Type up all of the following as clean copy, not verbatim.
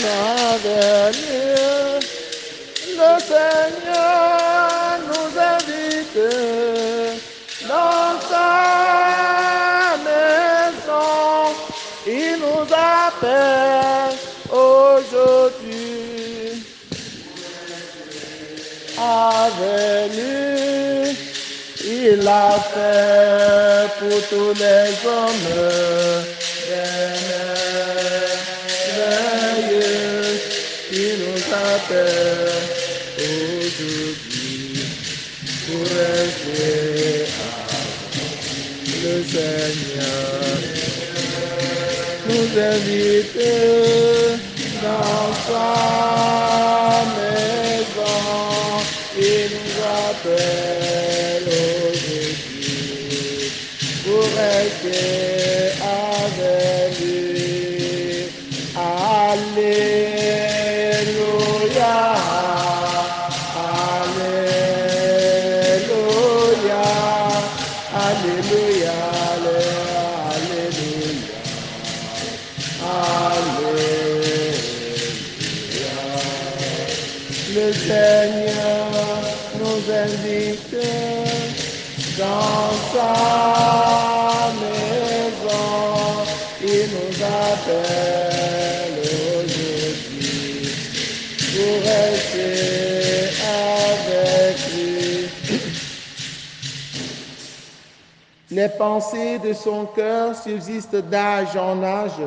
Avenir, le Seigneur nous invite dans sa maison. Il nous appelle aujourd'hui à venir. Il a fait pour tous les hommes merveilleux. Il nous appelle aujourd'hui pour rester le Seigneur nous invite dans sa maison. Il nous appelle aujourd'hui pour rester avec lui. Alléluia, Alléluia, Alléluia, Alléluia. Le Seigneur nous invite dans sa maison. Il nous appelle aujourd'hui pour rester avec lui. Les pensées de son cœur subsistent d'âge en âge.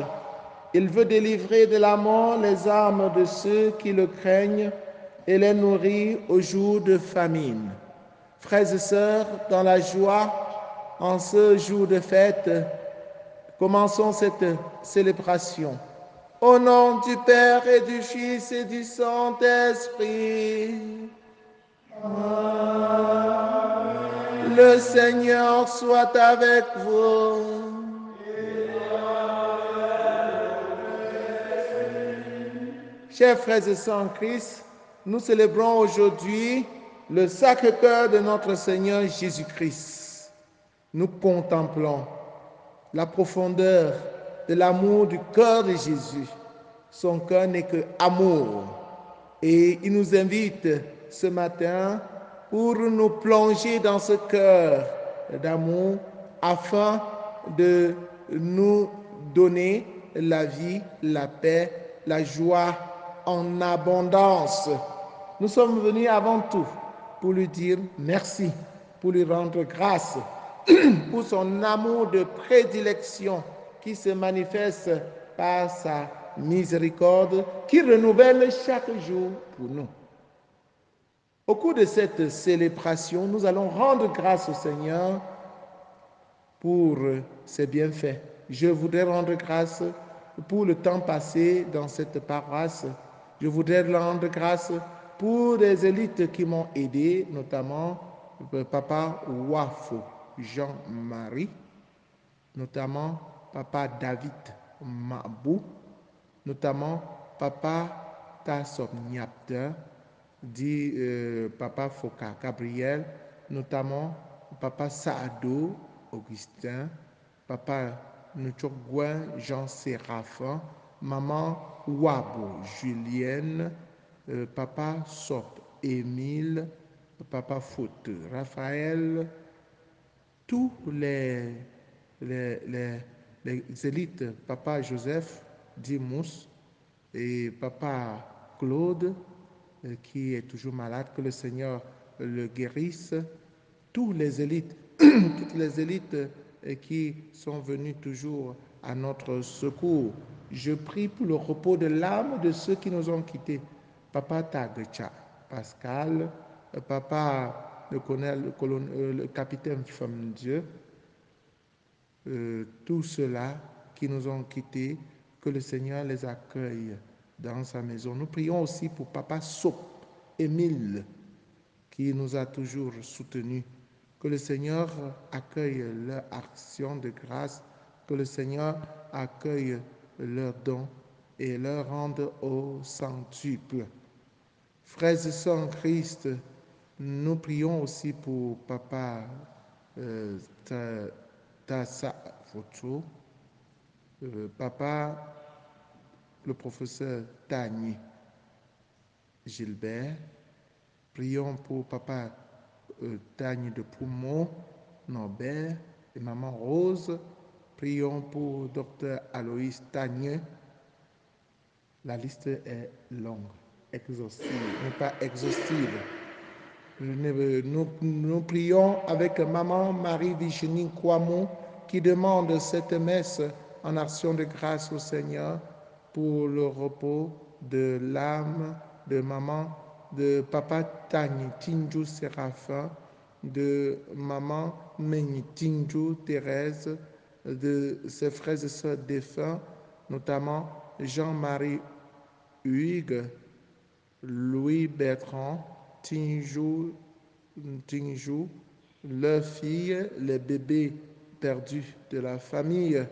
Il veut délivrer de la mort les âmes de ceux qui le craignent et les nourrir au jour de famine. Frères et sœurs, dans la joie, en ce jour de fête, commençons cette célébration. Au nom du Père et du Fils et du Saint-Esprit. Le Seigneur soit avec vous. Chers frères et sœurs en Christ, nous célébrons aujourd'hui le Sacré-Cœur de notre Seigneur Jésus-Christ. Nous contemplons la profondeur de l'amour du cœur de Jésus. Son cœur n'est que amour. Et il nous invite ce matin pour nous plonger dans ce cœur d'amour afin de nous donner la vie, la paix, la joie en abondance. Nous sommes venus avant tout pour lui dire merci, pour lui rendre grâce pour son amour de prédilection qui se manifeste par sa miséricorde, qui renouvelle chaque jour pour nous. Au cours de cette célébration, nous allons rendre grâce au Seigneur pour ses bienfaits. Je voudrais rendre grâce pour le temps passé dans cette paroisse. Je voudrais rendre grâce pour les élites qui m'ont aidé, notamment Papa Wafo Jean-Marie, notamment Papa David Mabou, notamment Papa Tassom Nyapte, dit Papa Foka Gabriel, notamment Papa Saado Augustin, Papa Nuchogwen Jean Séraphin, Maman Wabo Julienne, Papa Sop Émile, Papa Foute Raphaël, tous les élites, Papa Joseph Dimous et Papa Claude, qui est toujours malade, que le Seigneur le guérisse, tous les élites, toutes les élites qui sont venues toujours à notre secours. Je prie pour le repos de l'âme de ceux qui nous ont quittés. Papa Tagcha, Pascal, Papa le capitaine Femme Dieu, tous ceux-là qui nous ont quittés, que le Seigneur les accueille dans sa maison. Nous prions aussi pour Papa Sop Émile, qui nous a toujours soutenus. Que le Seigneur accueille leur action de grâce, que le Seigneur accueille leurs dons et leur rende au centuple. Frères et sœurs en Christ, nous prions aussi pour Papa Tassa Foto, Papa le professeur Tagny Gilbert. Prions pour papa Tagny de Poumon, Norbert et maman Rose. Prions pour docteur Aloïs Tagny. La liste est longue, exhaustive, mais pas exhaustive. Nous prions avec maman Marie-Virginie Kouamou qui demande cette messe en action de grâce au Seigneur pour le repos de l'âme de maman, de papa Tagny Tinju Séraphin, de maman Meni Tinju Thérèse, de ses frères et sœurs défunts, notamment Jean-Marie Huyghe, Louis Bertrand, Tinju, leurs filles, les bébés perdus de la famille.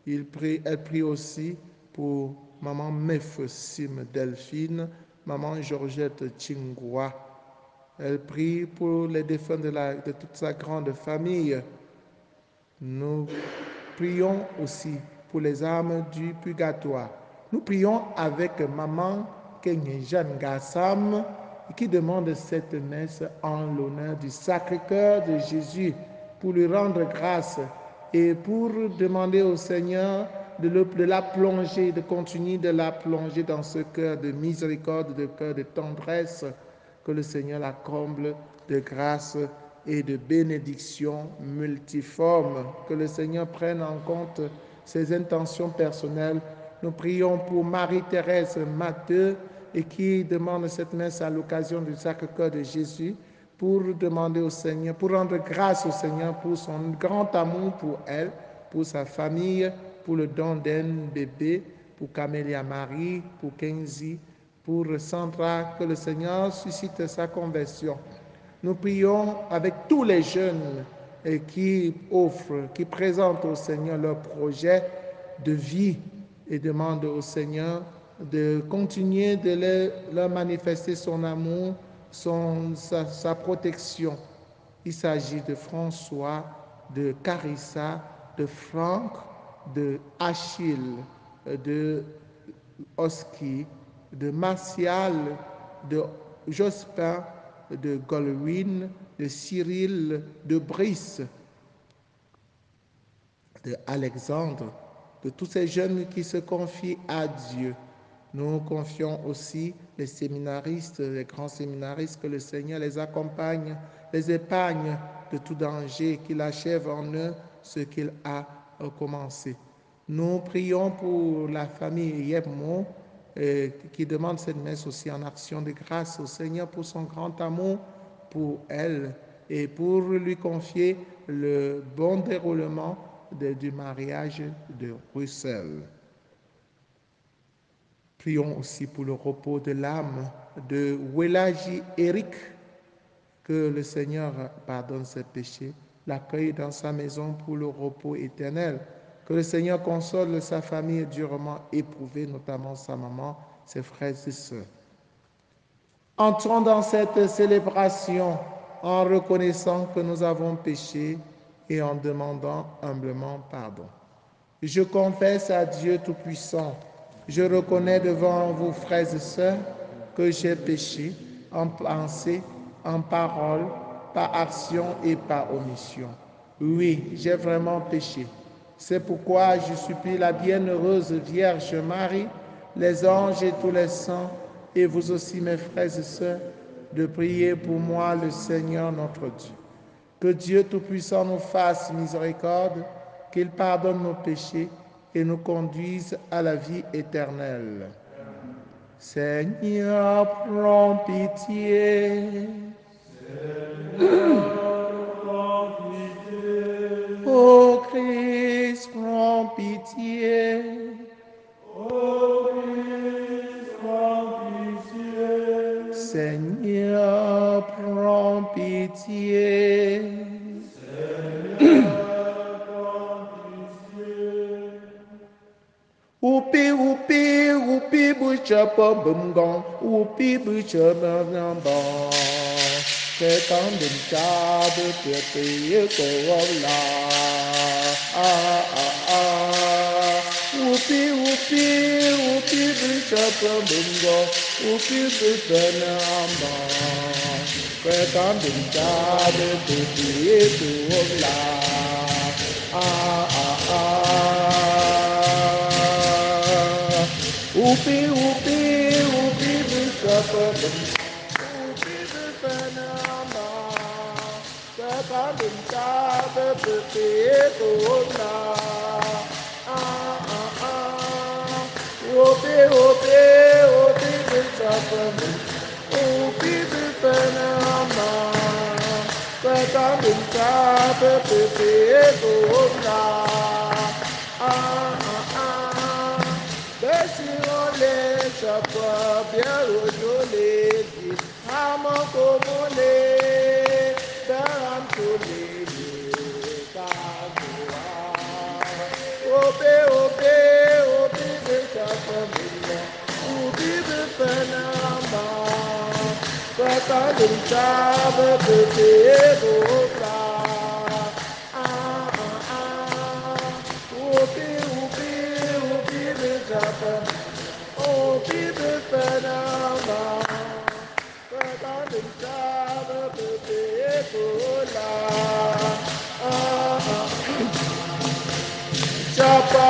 Elle prie aussi pour maman Mephosim Delphine, maman Georgette Chingwa. Elle prie pour les défunts de toute sa grande famille. Nous prions aussi pour les âmes du purgatoire. Nous prions avec maman Kenye Jeanne Gassam qui demande cette messe en l'honneur du Sacré-Cœur de Jésus pour lui rendre grâce et pour demander au Seigneur de la plonger, de continuer de la plonger dans ce cœur de miséricorde, de cœur de tendresse, que le Seigneur la comble de grâce et de bénédictions multiformes, que le Seigneur prenne en compte ses intentions personnelles. Nous prions pour Marie-Thérèse Matteux et qui demande cette messe à l'occasion du Sacré-Cœur de Jésus pour demander au Seigneur, pour rendre grâce au Seigneur pour son grand amour pour elle, pour sa famille, pour le don d'un bébé, pour Camélia Marie, pour Kenzie, pour Sandra, que le Seigneur suscite sa conversion. Nous prions avec tous les jeunes qui offrent, qui présentent au Seigneur leur projet de vie et demandent au Seigneur de continuer de leur manifester son amour, sa protection. Il s'agit de François, de Carissa, de Franck, de Achille, de Oski, de Martial, de Jospin, de Golwyn, de Cyril, de Brice, de Alexandre, de tous ces jeunes qui se confient à Dieu. Nous confions aussi les séminaristes, les grands séminaristes, que le Seigneur les accompagne, les épargne de tout danger, qu'il achève en eux ce qu'il a commencé. Nous prions pour la famille Yebmo, qui demande cette messe aussi en action de grâce au Seigneur pour son grand amour pour elle et pour lui confier le bon déroulement du mariage de Russell. Prions aussi pour le repos de l'âme de Welaji Eric, que le Seigneur pardonne ses péchés, l'accueille dans sa maison pour le repos éternel. Que le Seigneur console sa famille durement éprouvée, notamment sa maman, ses frères et sœurs. Entrons dans cette célébration en reconnaissant que nous avons péché et en demandant humblement pardon. Je confesse à Dieu Tout-Puissant, je reconnais devant vous, frères et sœurs, que j'ai péché en pensée, en parole, par action et par omission. Oui, j'ai vraiment péché. C'est pourquoi je supplie la bienheureuse Vierge Marie, les anges et tous les saints, et vous aussi, mes frères et sœurs, de prier pour moi le Seigneur notre Dieu. Que Dieu Tout-Puissant nous fasse miséricorde, qu'il pardonne nos péchés et nous conduise à la vie éternelle. Seigneur, prends pitié. Ô Christ, prends pitié. Ô Christ, prends pitié. Seigneur, prends pitié. Seigneur, prends pitié. Upi bucha bumgong, upi bucha bumgong. Cái con đừng cha đưa tuyệt tì cổ la. Upi Chapa Bingo, Upi Bifanama, Pekam Bintabe, Pipi, Tuobla. Upi, Upi, Upi Chapa Bingo, Upi Bifanama, Pekam Bintabe, Pipi, Tuobla. Ope, ope, ope, bichapame. Ope, bifanama. Peka binchape, pepe, ebola. Besi ole chapa, biaro jole di. Amoko mole, beram tole, kagoa. Ope, ope, ope, bichapame. Ope, bifanama. Peka binchape, pepe, ebola. Upi, upi, upi, bichapa. Upi, bifanama. Peka binchape, pepe, ebola. Chapa,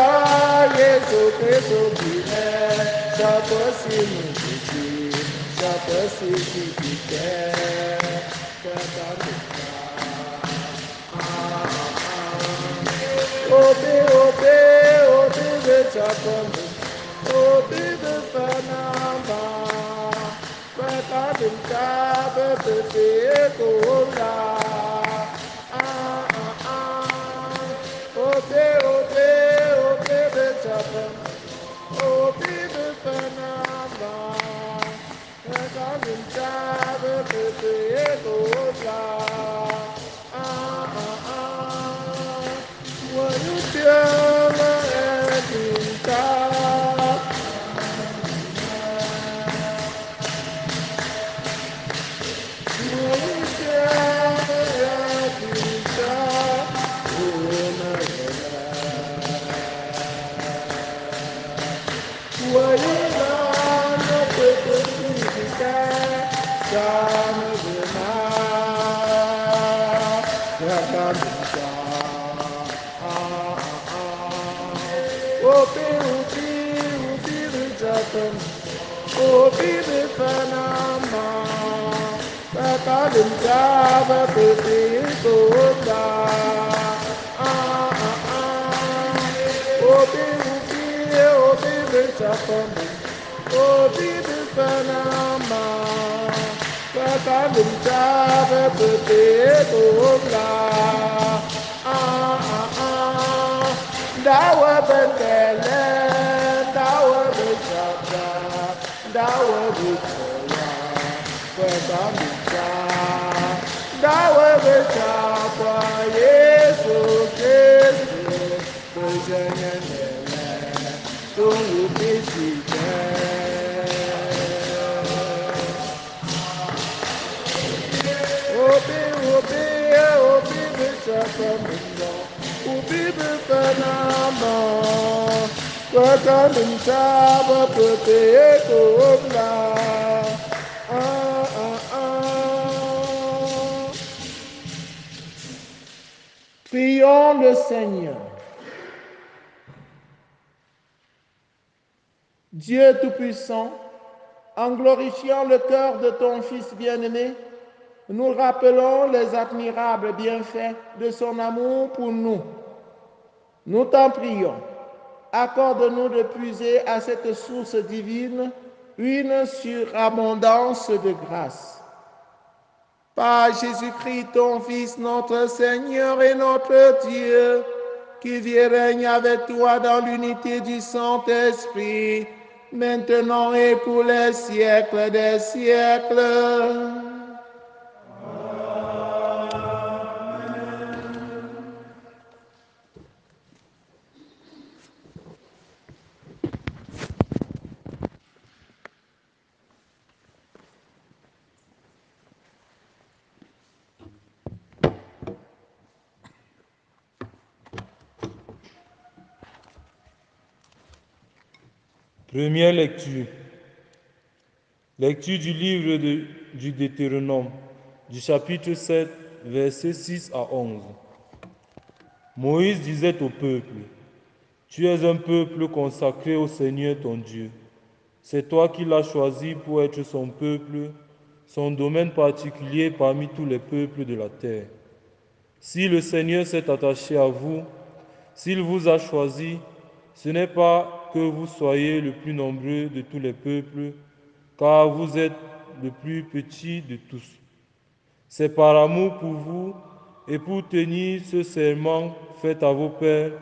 Yesu Kristo bine. Chapa sinu kiti. Chapa sinu kite. Peka Ope, ope, ope, bichapame. Ope, bifanama. Peka binchape, pepe, ebola. Ope, ope, ope, bichapame. Ope, bifanama. Peka binchape, pepe, ebola. When you feel my head in top, when you feel my head in top, oh my God. When you run up with the music, down the night, there comes the Ope, upi, upi, bichapame. Opi, bifanama. Peka binchape, pepe, ebola. Opi, upi, opi, bichapame. Opi, bifanama. Peka binchape, pepe, ebola. Dawa bendele, dawa bechata, dawa bechoya, kweka micha, dawa bechapa, Yesu Kristu, bejenyenele, tungu bisite. Obi, obi, obi, bichapa mingo. Ubi bifanama. Kweka binchaba pepe ekola. Prions le Seigneur. Dieu Tout-Puissant, en glorifiant le cœur de ton Fils bien-aimé, nous rappelons les admirables bienfaits de son amour pour nous. Nous t'en prions, accorde-nous de puiser à cette source divine une surabondance de grâce. Par Jésus-Christ, ton Fils, notre Seigneur et notre Dieu, qui vit et règne avec toi dans l'unité du Saint-Esprit, maintenant et pour les siècles des siècles. Première lecture. Lecture du livre du Deutéronome, du chapitre 7, versets 6 à 11. Moïse disait au peuple, tu es un peuple consacré au Seigneur ton Dieu. C'est toi qui l'as choisi pour être son peuple, son domaine particulier parmi tous les peuples de la terre. Si le Seigneur s'est attaché à vous, s'il vous a choisi, ce n'est pas que vous soyez le plus nombreux de tous les peuples, car vous êtes le plus petit de tous. C'est par amour pour vous et pour tenir ce serment fait à vos pères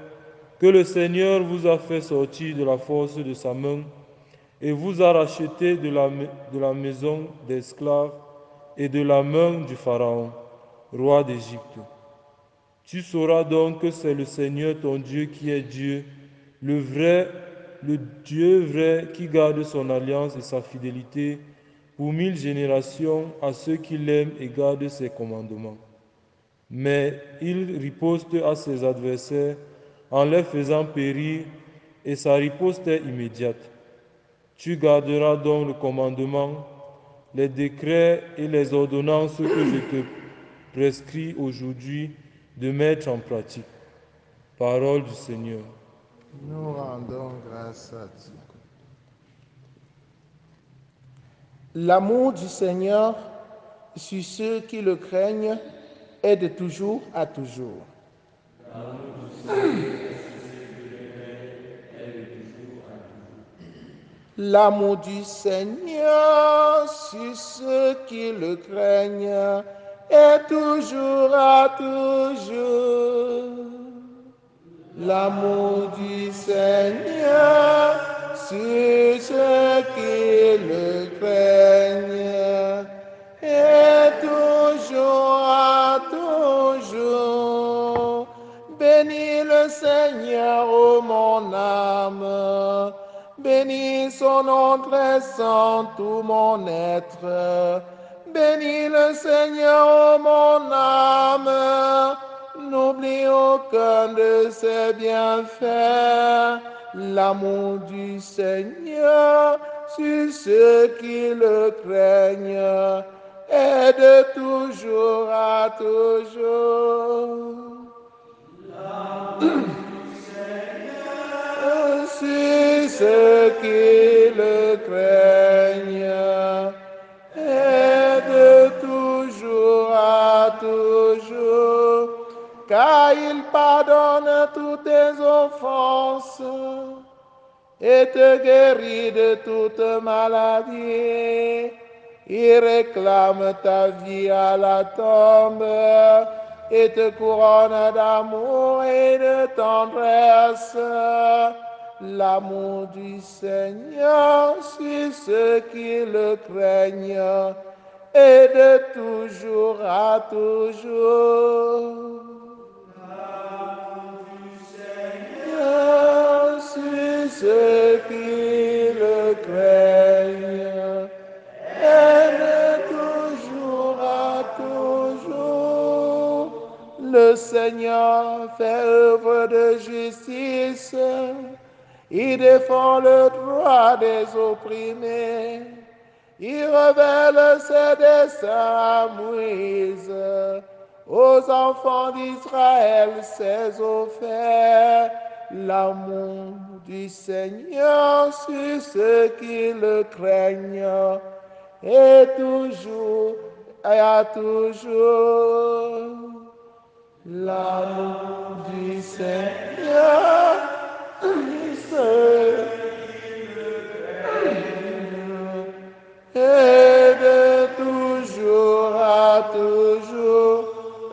que le Seigneur vous a fait sortir de la force de sa main et vous a racheté de la maison d'esclaves et de la main du Pharaon, roi d'Égypte. Tu sauras donc que c'est le Seigneur ton Dieu qui est Dieu, le Dieu vrai qui garde son alliance et sa fidélité pour 1000 générations à ceux qui l'aiment et gardent ses commandements. Mais il riposte à ses adversaires en les faisant périr, et sa riposte est immédiate. Tu garderas donc le commandement, les décrets et les ordonnances que je te prescris aujourd'hui de mettre en pratique. Parole du Seigneur. Nous rendons grâce à Dieu. L'amour du Seigneur sur ceux qui le craignent est de toujours à toujours. L'amour du Seigneur sur ceux qui le craignent est toujours à toujours. L'amour du Seigneur sur ceux qui le craignent est toujours à toujours. Bénis le Seigneur, ô mon âme. Bénis son nom très saint, tout mon être. Bénis le Seigneur, ô mon âme. N'oublie aucun de ses bienfaits. L'amour du Seigneur sur ceux qui le craignent est de toujours à toujours. Sur ceux qui le craignent est de toujours à toujours, car il pardonne toutes tes offenses et te guérit de toute maladie. Il réclame ta vie à la tombe et te couronne d'amour et de tendresse. L'amour du Seigneur sur ceux qui le craignent et de toujours à toujours. L'amour du Seigneur sur ceux qui le craignent et de toujours à toujours. Le Seigneur fait œuvre de justice. Il défend le droit des opprimés. Il révèle ses desseins à Moïse, aux enfants d'Israël ses offres. L'amour du Seigneur sur ceux qui le craignent et toujours et à toujours. L'amour du Seigneur sur ceux et de toujours à toujours.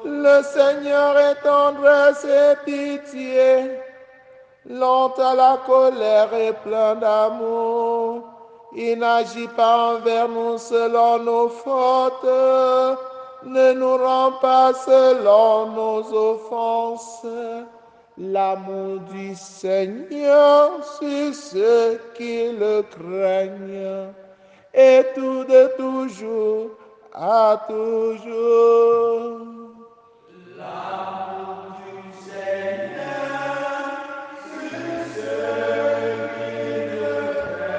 Le Seigneur est tendresse et pitié, lent à la colère et plein d'amour. Il n'agit pas envers nous selon nos fautes, ne nous rend pas selon nos offenses. L'amour du Seigneur sur ceux qui le craignent et tout de toujours à toujours. L'amour du Seigneur sur ceux qui le craignent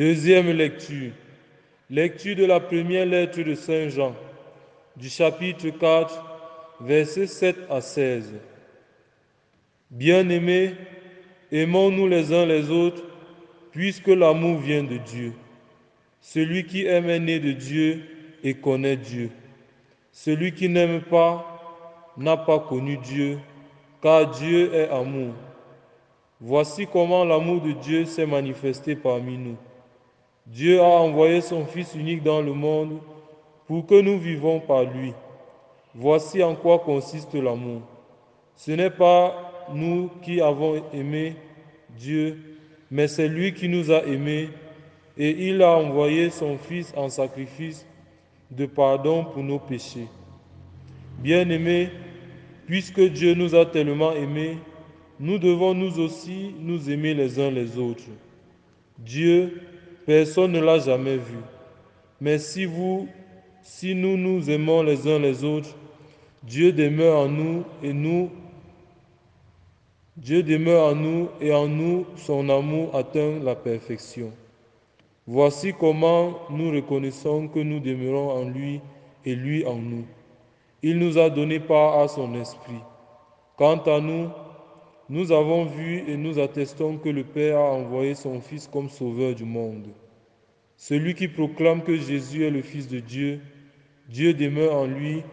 Deuxième lecture. Lecture de la première lettre de Saint Jean, du chapitre 4, versets 7 à 16. Bien-aimés, aimons-nous les uns les autres, puisque l'amour vient de Dieu. Celui qui aime est né de Dieu et connaît Dieu. Celui qui n'aime pas n'a pas connu Dieu, car Dieu est amour. Voici comment l'amour de Dieu s'est manifesté parmi nous. Dieu a envoyé son Fils unique dans le monde pour que nous vivons par lui. Voici en quoi consiste l'amour. Ce n'est pas nous qui avons aimé Dieu, mais c'est lui qui nous a aimés et il a envoyé son Fils en sacrifice de pardon pour nos péchés. Bien-aimés, puisque Dieu nous a tellement aimés, nous devons nous aussi nous aimer les uns les autres. Dieu, personne ne l'a jamais vu. Mais si nous nous aimons les uns les autres, Dieu demeure en nous et en nous son amour atteint la perfection. Voici comment nous reconnaissons que nous demeurons en lui et lui en nous. Il nous a donné part à son esprit. Quant à nous, nous avons vu et nous attestons que le Père a envoyé son Fils comme sauveur du monde. Celui qui proclame que Jésus est le Fils de Dieu, Dieu demeure en lui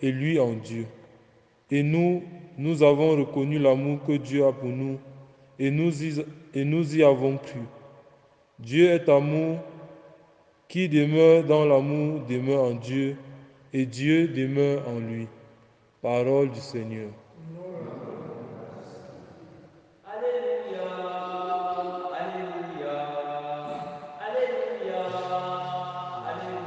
et lui en Dieu. Et nous avons reconnu l'amour que Dieu a pour nous et nous y avons cru. Dieu est amour, qui demeure dans l'amour demeure en Dieu et Dieu demeure en lui. Parole du Seigneur. Alléluia, Alléluia, Alléluia, Alléluia.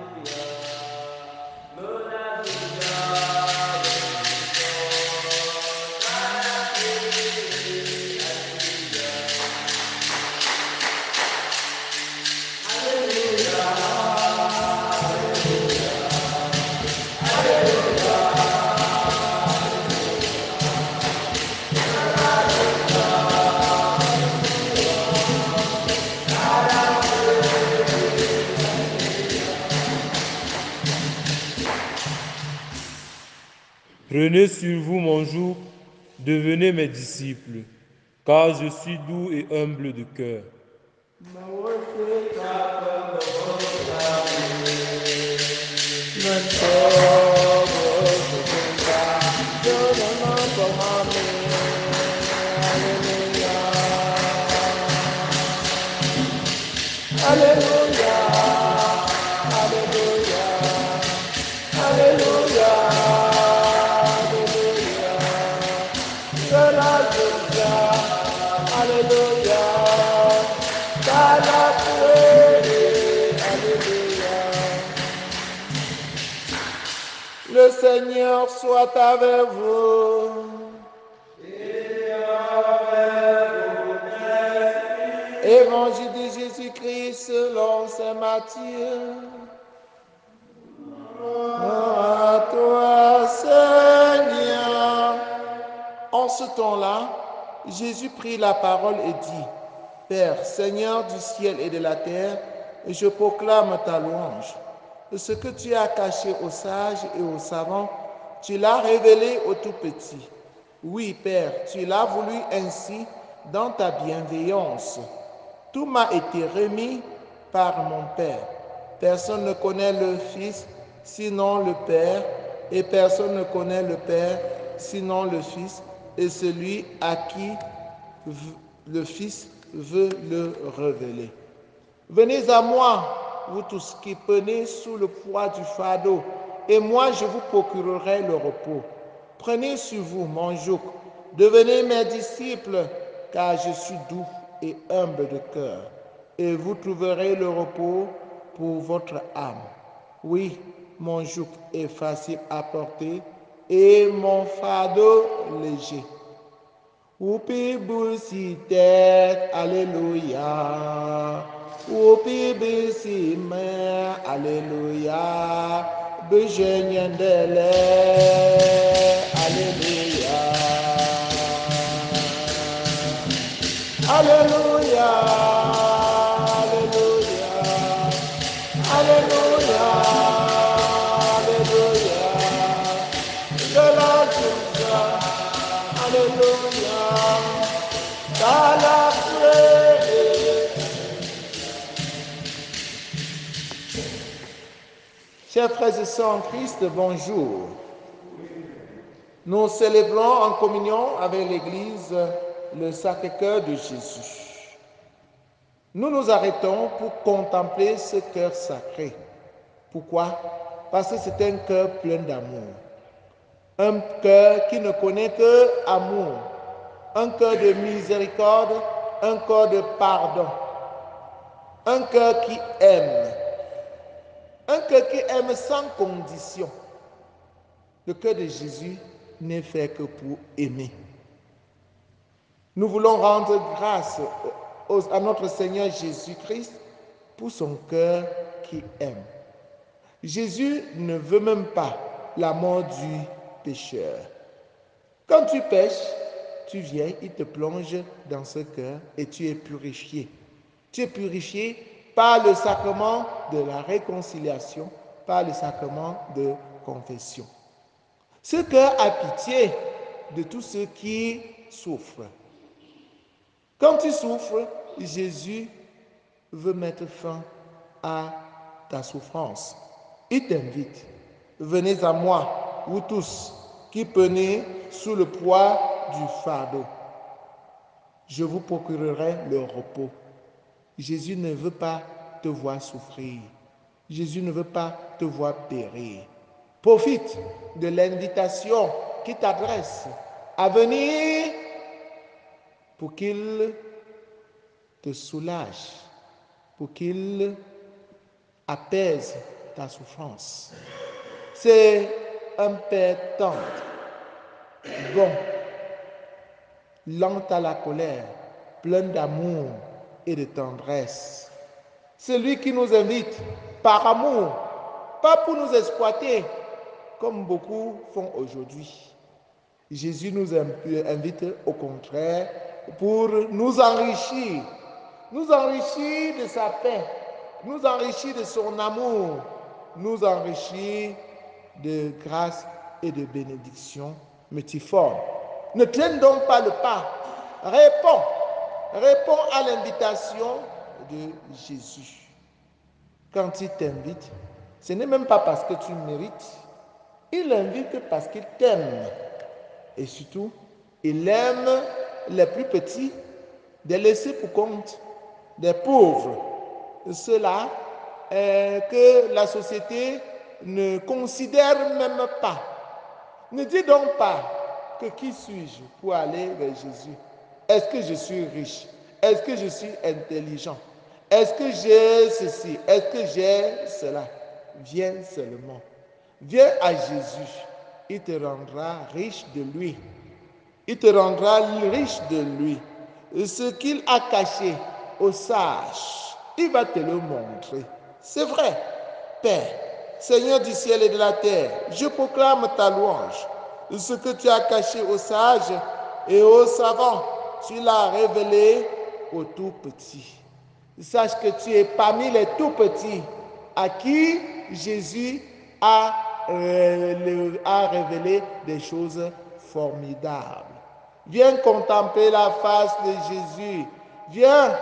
Prenez sur vous mon joug, devenez mes disciples, car je suis doux et humble de cœur. Alléluia, Alléluia, Alléluia, Alléluia, Alléluia, Alléluia, Alléluia. Le Seigneur soit avec vous. Évangile de Jésus-Christ selon saint Matthieu. Gloire à toi, Seigneur. En ce temps-là, Jésus prit la parole et dit, Père, Seigneur du ciel et de la terre, je proclame ta louange. Ce que tu as caché aux sages et aux savants, tu l'as révélé aux tout petits. Oui, Père, tu l'as voulu ainsi dans ta bienveillance. Tout m'a été remis par mon Père. Personne ne connaît le Fils sinon le Père, et personne ne connaît le Père sinon le Fils, et celui à qui le Fils veut le révéler. Venez à moi, vous tous qui prenez sous le poids du fardeau, et moi je vous procurerai le repos. Prenez sur vous mon joug, devenez mes disciples, car je suis doux et humble de cœur, et vous trouverez le repos pour votre âme. Oui, mon joug est facile à porter et mon fardeau léger. Oupi bousi tête, alléluia. Oupi bousi main, alléluia. Bejenyendele, alléluia. Alléluia, Alléluia, Chers frères et sœurs en Christ, bonjour. Nous célébrons en communion avec l'Église le Sacré-Cœur de Jésus. Nous nous arrêtons pour contempler ce cœur sacré. Pourquoi? Parce que c'est un cœur plein d'amour. Un cœur qui ne connaît que amour. Un cœur de miséricorde, un cœur de pardon. Un cœur qui aime. Un cœur qui aime sans condition. Le cœur de Jésus n'est fait que pour aimer. Nous voulons rendre grâce à notre Seigneur Jésus-Christ pour son cœur qui aime. Jésus ne veut même pas la mort du pécheur. Quand tu pèches, tu viens, il te plonge dans ce cœur et tu es purifié. Tu es purifié par le sacrement de la réconciliation, par le sacrement de confession. Ce cœur a pitié de tous ceux qui souffrent. Quand tu souffres, Jésus veut mettre fin à ta souffrance. Il t'invite. Venez à moi, vous tous, qui prenez sous le poids du fardeau. Je vous procurerai le repos. Jésus ne veut pas te voir souffrir. Jésus ne veut pas te voir périr. Profite de l'invitation qui t'adresse à venir pour qu'il te soulage, pour qu'il apaise ta souffrance. C'est un Père tendre, bon, lent à la colère, plein d'amour et de tendresse. C'est lui qui nous invite par amour, pas pour nous exploiter, comme beaucoup font aujourd'hui. Jésus nous invite au contraire pour nous enrichir de sa paix, nous enrichir de son amour, nous enrichir de grâce et de bénédiction multiformes. Ne traîne donc pas le pas, réponds à l'invitation de Jésus. Quand il t'invite, ce n'est même pas parce que tu mérites, il invite parce qu'il t'aime. Et surtout, il aime les plus petits, des laissés pour compte, des pauvres, ceux-là que la société ne considère même pas. Ne dis donc pas que qui suis-je pour aller vers Jésus? Est-ce que je suis riche? Est-ce que je suis intelligent? Est-ce que j'ai ceci? Est-ce que j'ai cela? Viens seulement. Viens à Jésus. Il te rendra riche de lui. Il te rendra riche de lui. Ce qu'il a caché aux sages, il va te le montrer. C'est vrai. Père, Seigneur du ciel et de la terre, je proclame ta louange. Ce que tu as caché aux sages et aux savants, tu l'as révélé aux tout petits. Sache que tu es parmi les tout petits à qui Jésus a révélé des choses formidables. Viens contempler la face de Jésus. Viens,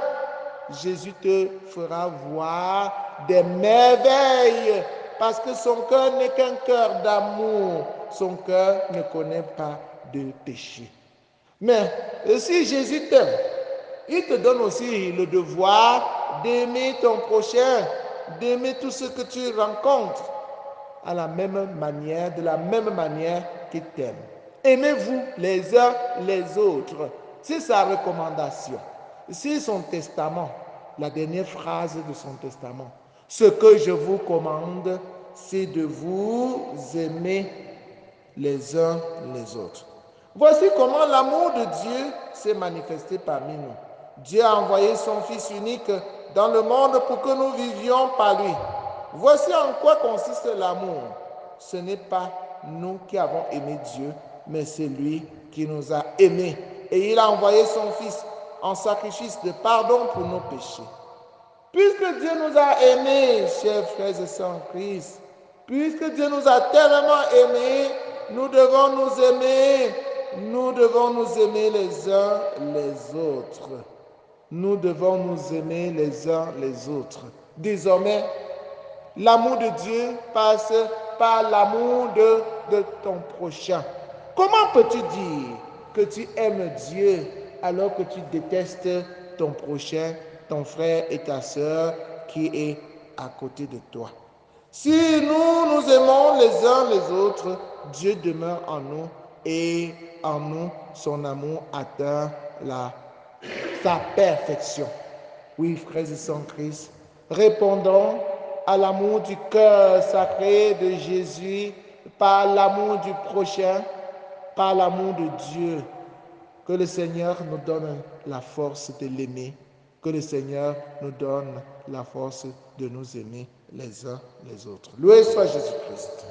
Jésus te fera voir des merveilles parce que son cœur n'est qu'un cœur d'amour. Son cœur ne connaît pas de péché. Mais si Jésus t'aime, il te donne aussi le devoir d'aimer ton prochain, d'aimer tout ce que tu rencontres à la même manière, de la même manière qu'il t'aime. Aimez-vous les uns les autres. C'est sa recommandation. C'est son testament, la dernière phrase de son testament. Ce que je vous commande, c'est de vous aimer les uns les autres. Voici comment l'amour de Dieu s'est manifesté parmi nous. Dieu a envoyé son Fils unique dans le monde pour que nous vivions par lui. Voici en quoi consiste l'amour. Ce n'est pas nous qui avons aimé Dieu, mais c'est lui qui nous a aimés. Et il a envoyé son Fils en sacrifice de pardon pour nos péchés. Puisque Dieu nous a aimés, chers frères et sœurs en Christ, puisque Dieu nous a tellement aimés, nous devons nous aimer. Nous devons nous aimer les uns les autres. Nous devons nous aimer les uns les autres. Désormais, L'amour de Dieu passe par l'amour de ton prochain. Comment peux-tu dire que tu aimes Dieu alors que tu détestes ton prochain, ton frère et ta sœur qui est à côté de toi? Si nous aimons les uns les autres, Dieu demeure en nous et en nous, son amour atteint sa perfection. Oui, frères et sœurs en Christ, répondons à l'amour du cœur sacré de Jésus par l'amour du prochain, par l'amour de Dieu. Que le Seigneur nous donne la force de l'aimer. Que le Seigneur nous donne la force de nous aimer les uns les autres. Loué soit Jésus-Christ.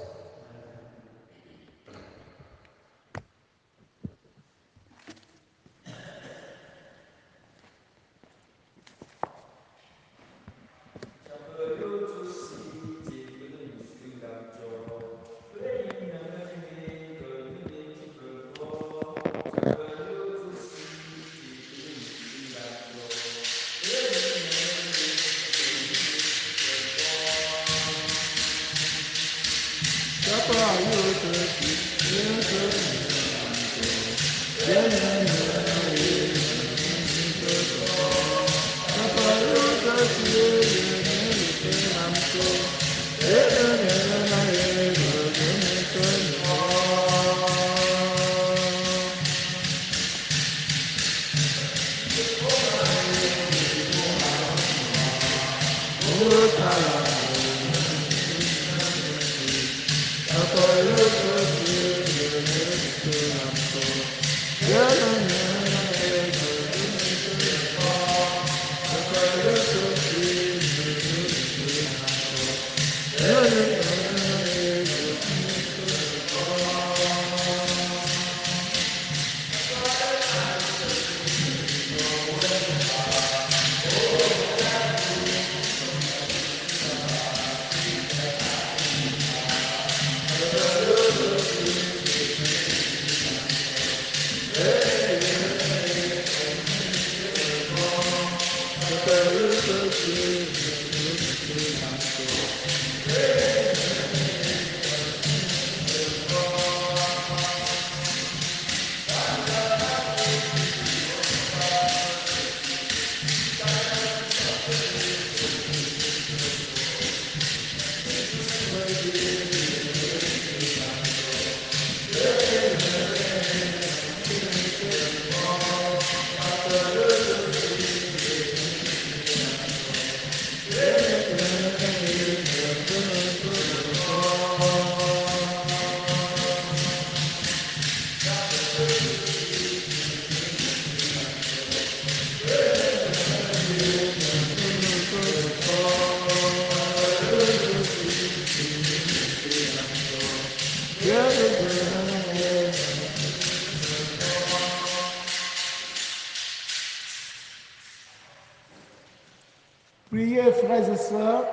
Priez, frères et sœurs,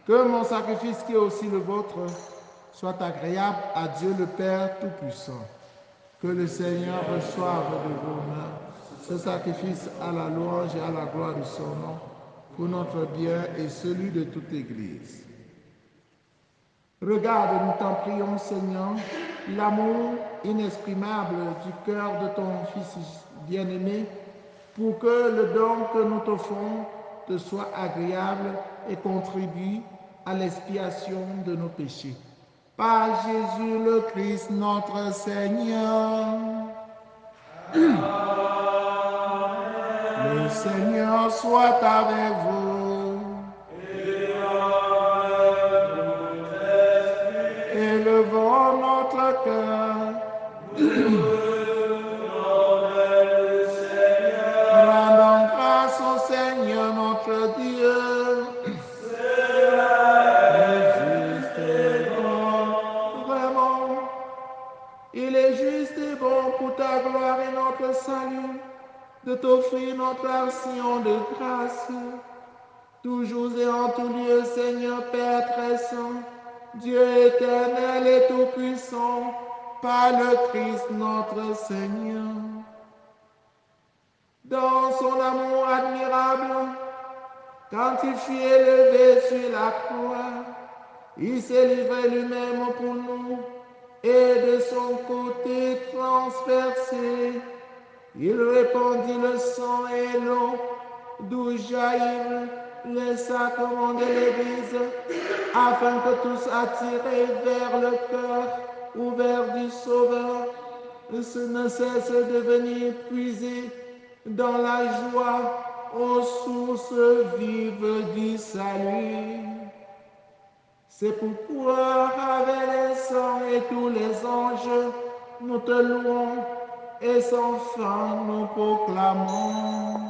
que mon sacrifice qui est aussi le vôtre soit agréable à Dieu le Père Tout-Puissant. Que le Seigneur reçoive de vos mains ce sacrifice à la louange et à la gloire de son nom, pour notre bien et celui de toute l'Église. Regarde, nous t'en prions, Seigneur, l'amour inexprimable du cœur de ton Fils bien-aimé, pour que le don que nous t'offrons te soit agréable et contribue à l'expiation de nos péchés. Par Jésus le Christ, notre Seigneur. Le Seigneur soit avec vous. Élevons notre cœur. Rendons grâce au Seigneur notre Dieu. Juste et bon, vraiment, il est juste et bon pour ta gloire et notre salut de t'offrir notre action de grâce. Toujours et en tout lieu, Seigneur Père très saint, Dieu éternel et tout-puissant, par le Christ notre Seigneur. Dans son amour admirable, Quand il fut élevé sur la croix, il s'est livré lui-même pour nous et de son côté transpercé, il répandit le sang et l'eau d'où jaillirent les sacrements de l'Église, afin que tous attirés vers le cœur ouvert du Sauveur ne cessent de venir puiser dans la joie aux sources vives du salut. C'est pourquoi avec les saints et tous les anges, nous te louons et sans fin nous proclamons.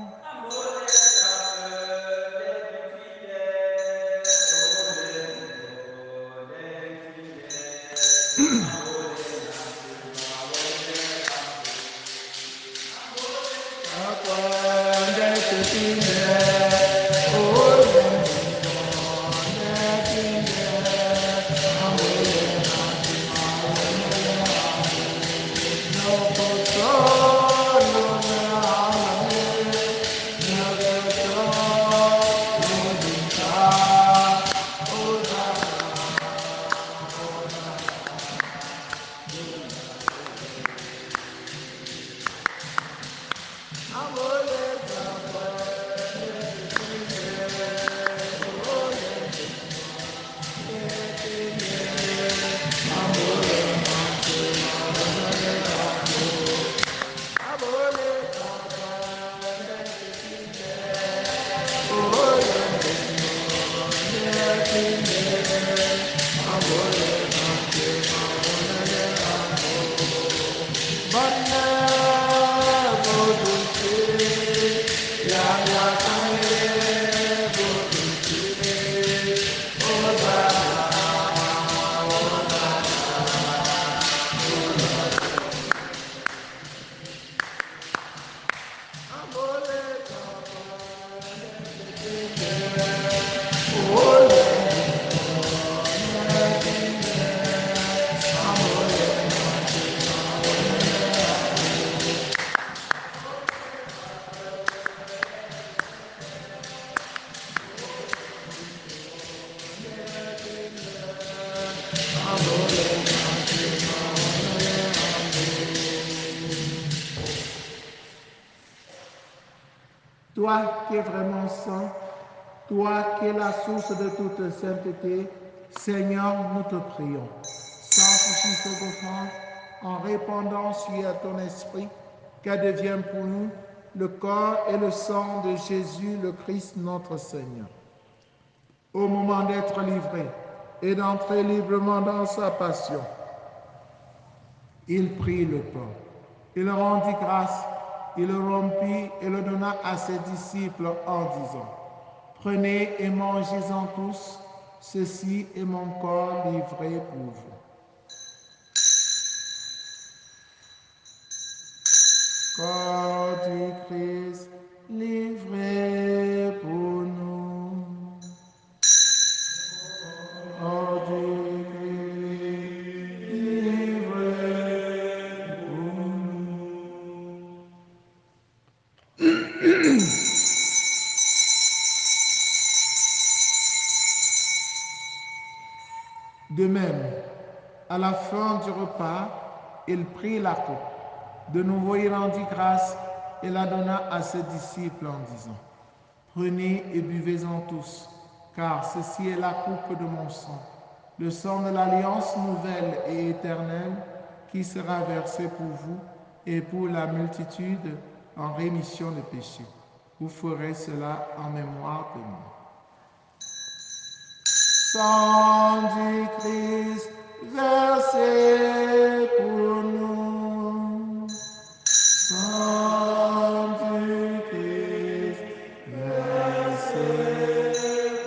Toi qui es vraiment saint, toi qui es la source de toute sainteté, Seigneur, nous te prions. Sanctifie cette offrande en répandant sur ton esprit qu'elle devienne pour nous le corps et le sang de Jésus, le Christ, notre Seigneur. Au moment d'être livré et d'entrer librement dans sa passion, il prit le pain. Il rendit grâce, il le rompit et le donna à ses disciples en disant, « Prenez et mangez-en tous, ceci est mon corps livré pour vous. » Corps du Christ livré pour nous. Corps du Christ livré pour nous. De même, à la fin du repas, il prit la coupe. De nouveau, il rendit grâce et la donna à ses disciples en disant, « Prenez et buvez-en tous, car ceci est la coupe de mon sang, le sang de l'alliance nouvelle et éternelle qui sera versé pour vous et pour la multitude en rémission des péchés. Vous ferez cela en mémoire de moi. » Sang du Christ versé pour nous. Sang du Christ versé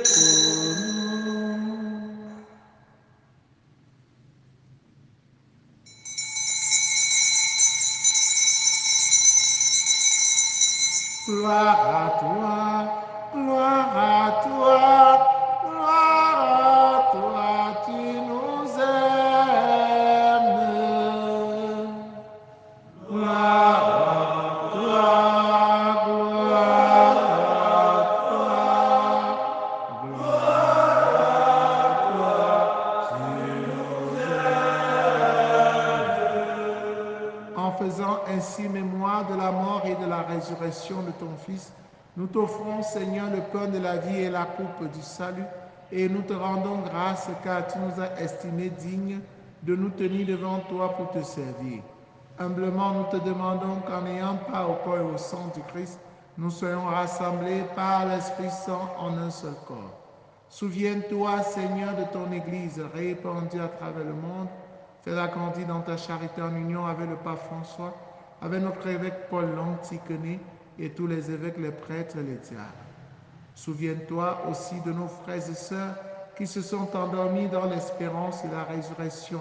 pour nous. Gloire à toi, gloire à toi. Gloire à toi, tu nous aimes. Gloire à toi, gloire à faisant ainsi mémoire de la mort et de la résurrection de ton Fils, nous t'offrons, Seigneur, le pain de la vie et la coupe du salut, et nous te rendons grâce car tu nous as estimés dignes de nous tenir devant toi pour te servir. Humblement, nous te demandons qu'en ayant part au corps et au sang du Christ, nous soyons rassemblés par l'Esprit Saint en un seul corps. Souviens-toi, Seigneur, de ton Église répandue à travers le monde. Fais-la grandir dans ta charité en union avec le pape François, avec notre évêque Paul Lantiquené et tous les évêques, les prêtres et les diacres. Souviens-toi aussi de nos frères et sœurs qui se sont endormis dans l'espérance et la résurrection,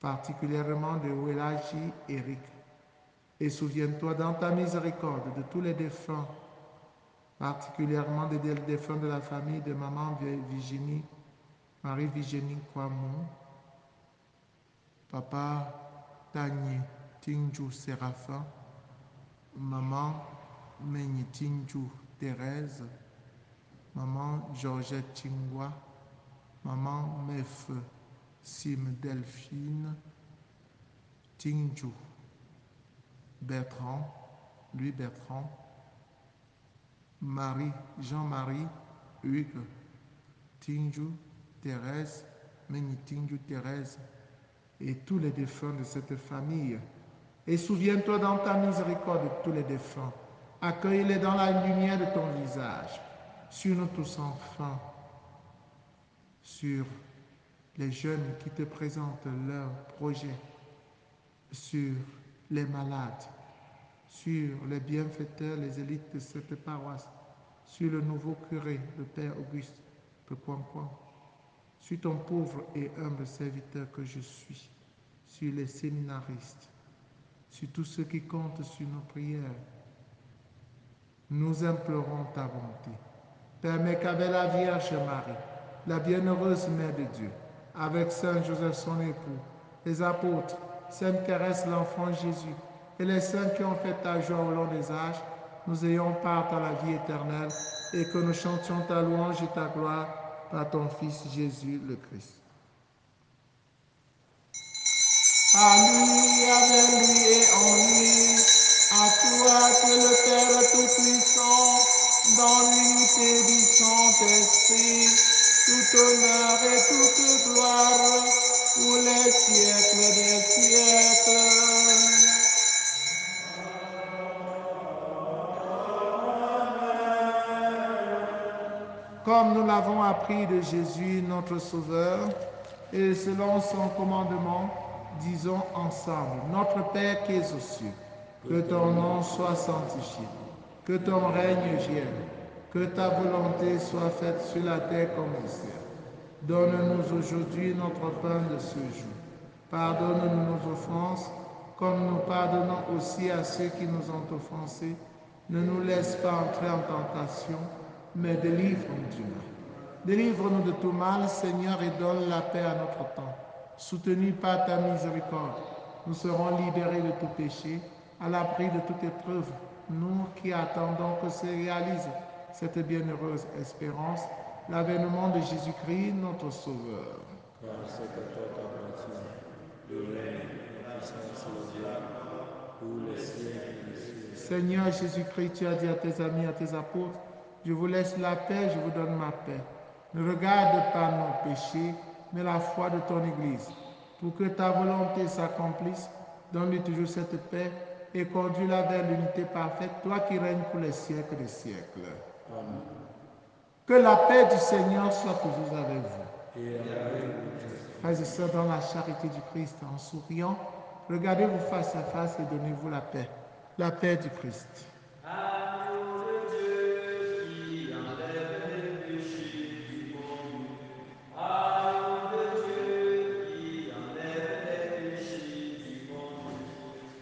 particulièrement de Welaji Eric. Et souviens-toi dans ta miséricorde de tous les défunts, particulièrement des défunts de la famille de maman Virginie, Marie-Virginie Kwamou, papa Tanye Tingju Séraphin, maman Menyi Tingju Thérèse, maman Georgette Tingwa, maman Mef Sim Delphine Tingju, Bertrand, Louis Bertrand, Marie, Jean-Marie, Hugues, Tingju, Thérèse, Menyi Tingju Thérèse, et tous les défunts de cette famille. Et souviens-toi dans ta miséricorde de tous les défunts. Accueille-les dans la lumière de ton visage. Sur nous tous enfin, sur les jeunes qui te présentent leurs projets, sur les malades, sur les bienfaiteurs, les élites de cette paroisse, sur le nouveau curé, le Père Auguste Pequanquan, sur ton pauvre et humble serviteur que je suis, sur les séminaristes, sur tous ceux qui comptent sur nos prières. Nous implorons ta bonté. Permets qu'avec la Vierge Marie, la bienheureuse Mère de Dieu, avec Saint Joseph son époux, les apôtres, Sainte Thérèse l'enfant Jésus et les saints qui ont fait ta joie au long des âges, nous ayons part à la vie éternelle et que nous chantions ta louange et ta gloire par ton Fils Jésus le Christ. À lui, avec lui et en lui, à toi que le Père Tout-Puissant, dans l'unité du Saint-Esprit, tout honneur et toute gloire pour les siècles des siècles. Comme nous l'avons appris de Jésus, notre Sauveur, et selon son commandement, disons ensemble, Notre Père qui es aux cieux, que ton nom soit sanctifié, que ton règne vienne, que ta volonté soit faite sur la terre comme au ciel. Donne-nous aujourd'hui notre pain de ce jour. Pardonne-nous nos offenses, comme nous pardonnons aussi à ceux qui nous ont offensés. Ne nous laisse pas entrer en tentation, mais délivre-nous du mal. Délivre-nous de tout mal, Seigneur, et donne la paix à notre temps. Soutenus par ta miséricorde, nous serons libérés de tout péché, à l'abri de toute épreuve, nous qui attendons que se réalise cette bienheureuse espérance, l'avènement de Jésus-Christ, notre Sauveur. Car c'est à toi qu'appartient le règne, la puissance et la gloire pour les siècles des siècles. Seigneur Jésus-Christ, tu as dit à tes amis, à tes apôtres, je vous laisse la paix, je vous donne ma paix. Ne regarde pas nos péchés, mais la foi de ton Église. Pour que ta volonté s'accomplisse, donne-lui toujours cette paix et conduis-la vers l'unité parfaite, toi qui règnes pour les siècles des siècles. Amen. Que la paix du Seigneur soit toujours avec vous. Et avec vous. Frères et sœurs, dans la charité du Christ, en souriant, regardez-vous face à face et donnez-vous la paix. La paix du Christ. Agneau de Dieu qui enlève les péchés du monde. Agneau de Dieu qui enlève les péchés du monde.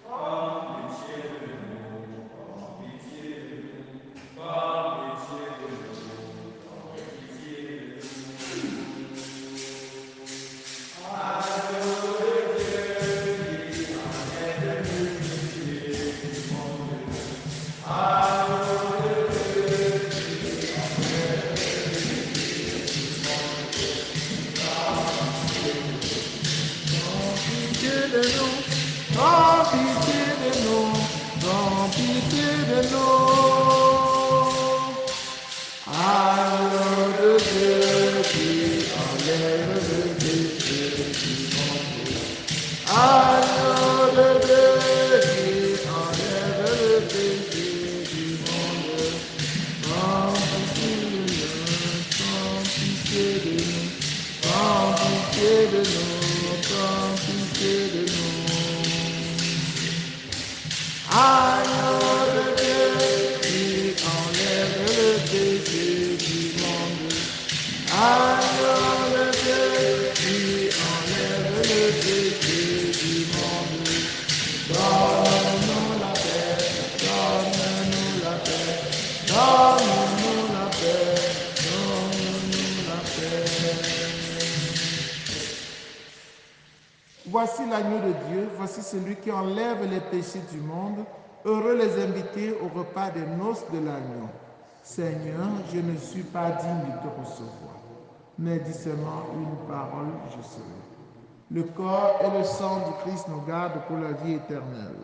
Prends pitié de nous, prends pitié de nous, prends pitié de nous, prends pitié de nous. Agneau de Dieu qui enlève les péchés du monde. Agneau de Dieu qui enlève les péchés du monde. Prends pitié de nous. Pitié de nous, oh pitié nous. Agneau de Dieu qui enlève le péché du monde. Agneau de Dieu qui enlève le péché du monde. Prends pitié de nous, prends pitié de nous, prends pitié de nous, prends pitié de nous. Agneau de Dieu qui enlève le péché du monde. Agneau de Dieu qui enlève le péché du monde. Donne-nous la paix, donne-nous la paix, donne-nous la paix, donne-nous la paix. Voici l'agneau de Dieu, voici celui qui enlève les péchés du monde. Heureux les invités au repas des noces de l'agneau. Seigneur, je ne suis pas digne de te recevoir, mais dis seulement une parole, je serai. Le corps et le sang du Christ nous gardent pour la vie éternelle.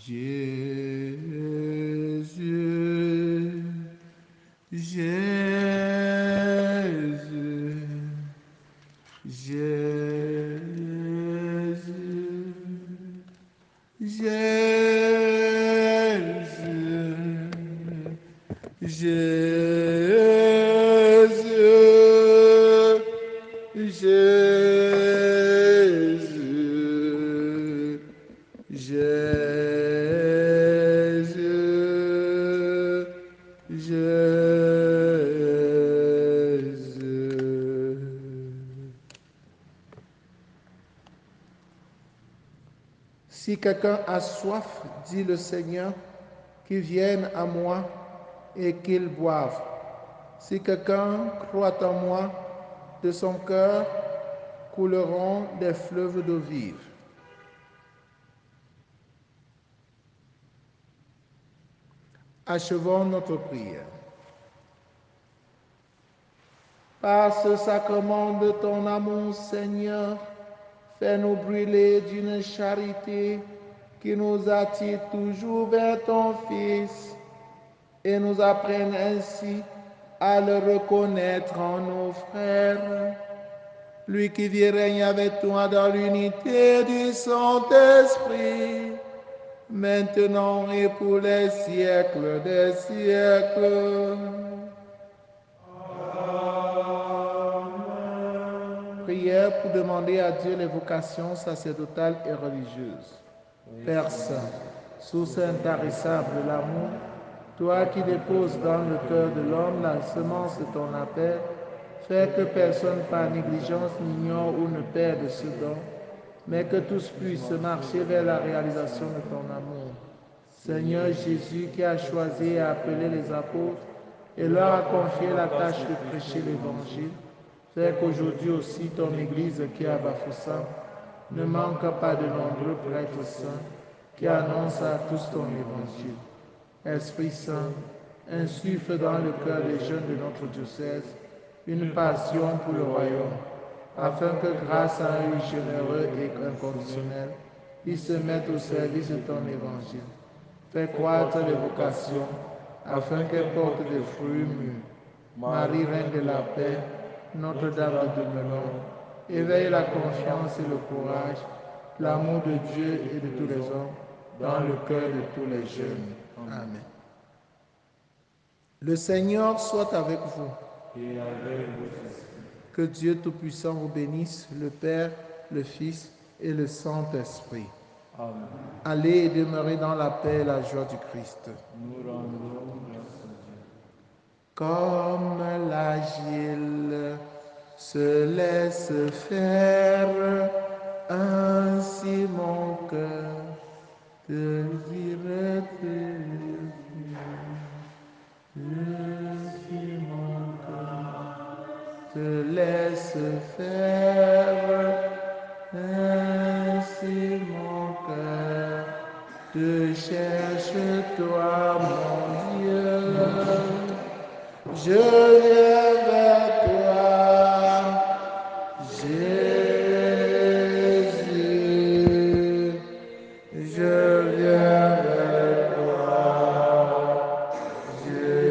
Jésus, Jésus, Jésus, Jésus, Jésus, Jésus, Jésus, Jésus. Si quelqu'un a soif, dit le Seigneur, qu'il vienne à moi et qu'il boive. Si quelqu'un croit en moi, de son cœur couleront des fleuves d'eau vive. Achevons notre prière. Par ce sacrement de ton amour, Seigneur, fais-nous brûler d'une charité qui nous attire toujours vers ton Fils et nous apprenne ainsi à le reconnaître en nos frères. Lui qui vit et règne avec toi dans l'unité du Saint-Esprit, maintenant et pour les siècles des siècles. Prière pour demander à Dieu les vocations sacerdotales et religieuses. Père Saint, source intarissable de l'amour, toi qui déposes dans le cœur de l'homme la semence de ton appel, fais que personne par négligence n'ignore ou ne perde ce don, mais que tous puissent marcher vers la réalisation de ton amour. Seigneur Jésus, qui a choisi et appelé les apôtres et leur a confié la tâche de prêcher l'Évangile, fais qu'aujourd'hui aussi ton Église qui est à Bafoussam ne manque pas de nombreux prêtres saints qui annoncent à tous ton Évangile. Esprit Saint, insuffle dans le cœur des jeunes de notre diocèse une passion pour le royaume, afin que grâce à un œil généreux et inconditionnel, ils se mettent au service de ton Évangile. Fais croître les vocations, afin qu'elles portent des fruits mûrs. Marie, Reine de la paix, Notre-Dame de Demeurant, éveille la confiance et le courage, l'amour de Dieu et de tous les hommes, dans le cœur de tous les jeunes. Amen. Le Seigneur soit avec vous. Et avec votre esprit. Que Dieu Tout-Puissant vous bénisse, le Père, le Fils et le Saint-Esprit. Amen. Allez et demeurez dans la paix et la joie du Christ. Nous rendons grâce à Dieu. Comme l'agile se laisse faire, ainsi mon cœur te dirait ainsi mon cœur te laisse faire, ainsi mon cœur te cherche toi mon Dieu. Je viens vers toi, Jésus. Je viens vers toi, Jésus.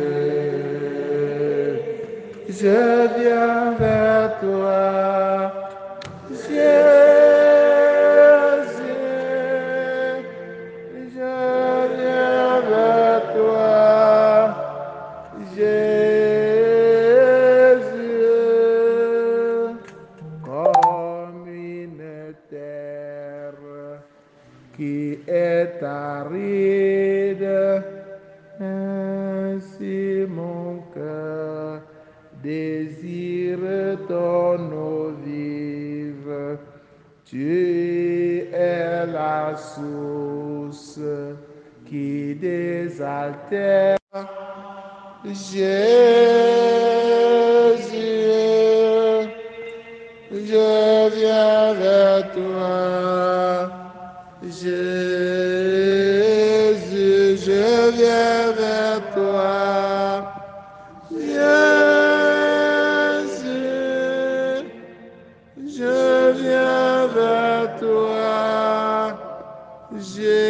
Je viens vers toi, Jésus. Je viens vers toi, Jésus, comme une terre qui est aride, ainsi mon cœur désire ton eau vive. Tu es la source qui désaltère. Jésus, je viens vers toi. Jésus, je viens vers toi. Jésus, je viens vers toi. Jésus.